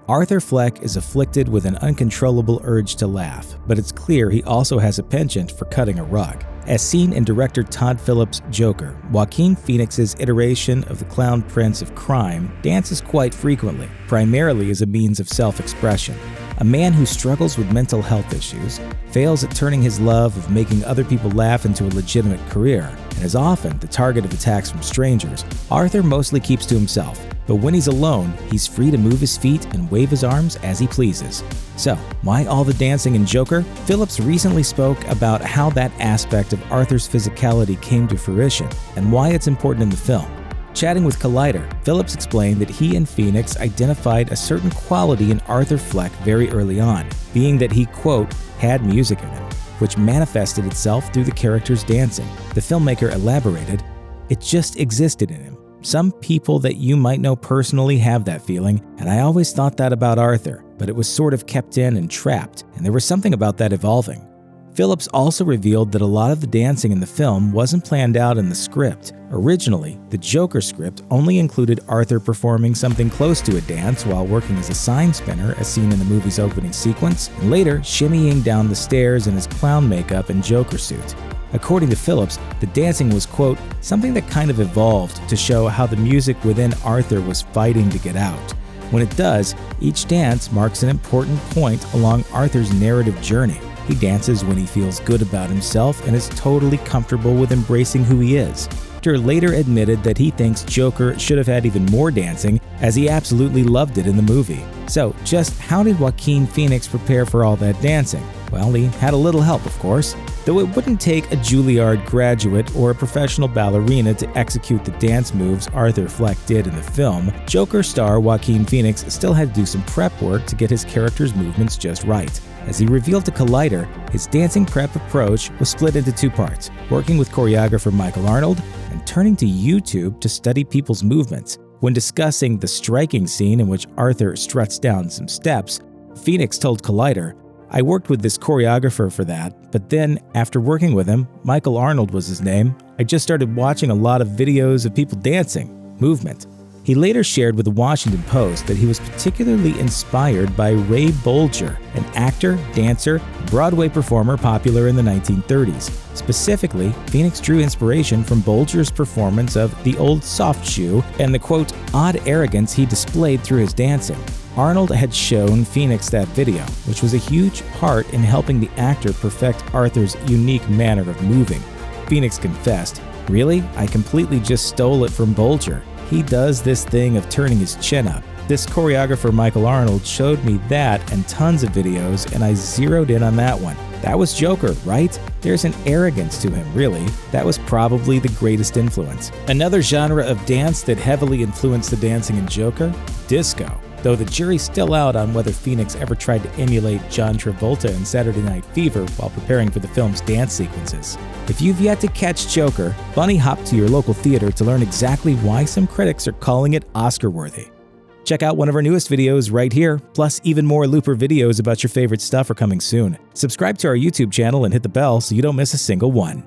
Arthur Fleck is afflicted with an uncontrollable urge to laugh, but it's clear he also has a penchant for cutting a rug. As seen in director Todd Phillips' Joker, Joaquin Phoenix's iteration of the clown prince of crime dances quite frequently, primarily as a means of self-expression. A man who struggles with mental health issues, fails at turning his love of making other people laugh into a legitimate career, and is often the target of attacks from strangers, Arthur mostly keeps to himself. But when he's alone, he's free to move his feet and wave his arms as he pleases. So, why all the dancing in Joker? Phillips recently spoke about how that aspect of Arthur's physicality came to fruition and why it's important in the film. Chatting with Collider, Phillips explained that he and Phoenix identified a certain quality in Arthur Fleck very early on, being that he, quote, had music in him, which manifested itself through the character's dancing. The filmmaker elaborated, "It just existed in him. Some people that you might know personally have that feeling, and I always thought that about Arthur, but it was sort of kept in and trapped, and there was something about that evolving." Phillips also revealed that a lot of the dancing in the film wasn't planned out in the script. Originally, the Joker script only included Arthur performing something close to a dance while working as a sign spinner as seen in the movie's opening sequence, and later shimmying down the stairs in his clown makeup and Joker suit. According to Phillips, the dancing was, quote, something that kind of evolved to show how the music within Arthur was fighting to get out. When it does, each dance marks an important point along Arthur's narrative journey. He dances when he feels good about himself and is totally comfortable with embracing who he is. Actor later admitted that he thinks Joker should have had even more dancing, as he absolutely loved it in the movie. So, just how did Joaquin Phoenix prepare for all that dancing? Well, he had a little help, of course. Though it wouldn't take a Juilliard graduate or a professional ballerina to execute the dance moves Arthur Fleck did in the film, Joker star Joaquin Phoenix still had to do some prep work to get his character's movements just right. As he revealed to Collider, his dancing prep approach was split into two parts, working with choreographer Michael Arnold and turning to YouTube to study people's movements. When discussing the striking scene in which Arthur struts down some steps, Phoenix told Collider, "I worked with this choreographer for that, but then, after working with him, Michael Arnold was his name, I just started watching a lot of videos of people dancing, movement." He later shared with the Washington Post that he was particularly inspired by Ray Bolger, an actor, dancer, Broadway performer popular in the 1930s. Specifically, Phoenix drew inspiration from Bolger's performance of The Old Soft Shoe and the, quote, odd arrogance he displayed through his dancing. Arnold had shown Phoenix that video, which was a huge part in helping the actor perfect Arthur's unique manner of moving. Phoenix confessed, "Really? I completely just stole it from Bolger. He does this thing of turning his chin up. This choreographer Michael Arnold showed me that and tons of videos, and I zeroed in on that one. That was Joker, right? There's an arrogance to him, really. That was probably the greatest influence." Another genre of dance that heavily influenced the dancing in Joker? Disco. Though the jury's still out on whether Phoenix ever tried to emulate John Travolta in Saturday Night Fever while preparing for the film's dance sequences. If you've yet to catch Joker, bunny hop to your local theater to learn exactly why some critics are calling it Oscar-worthy. Check out one of our newest videos right here, plus even more Looper videos about your favorite stuff are coming soon. Subscribe to our YouTube channel and hit the bell so you don't miss a single one.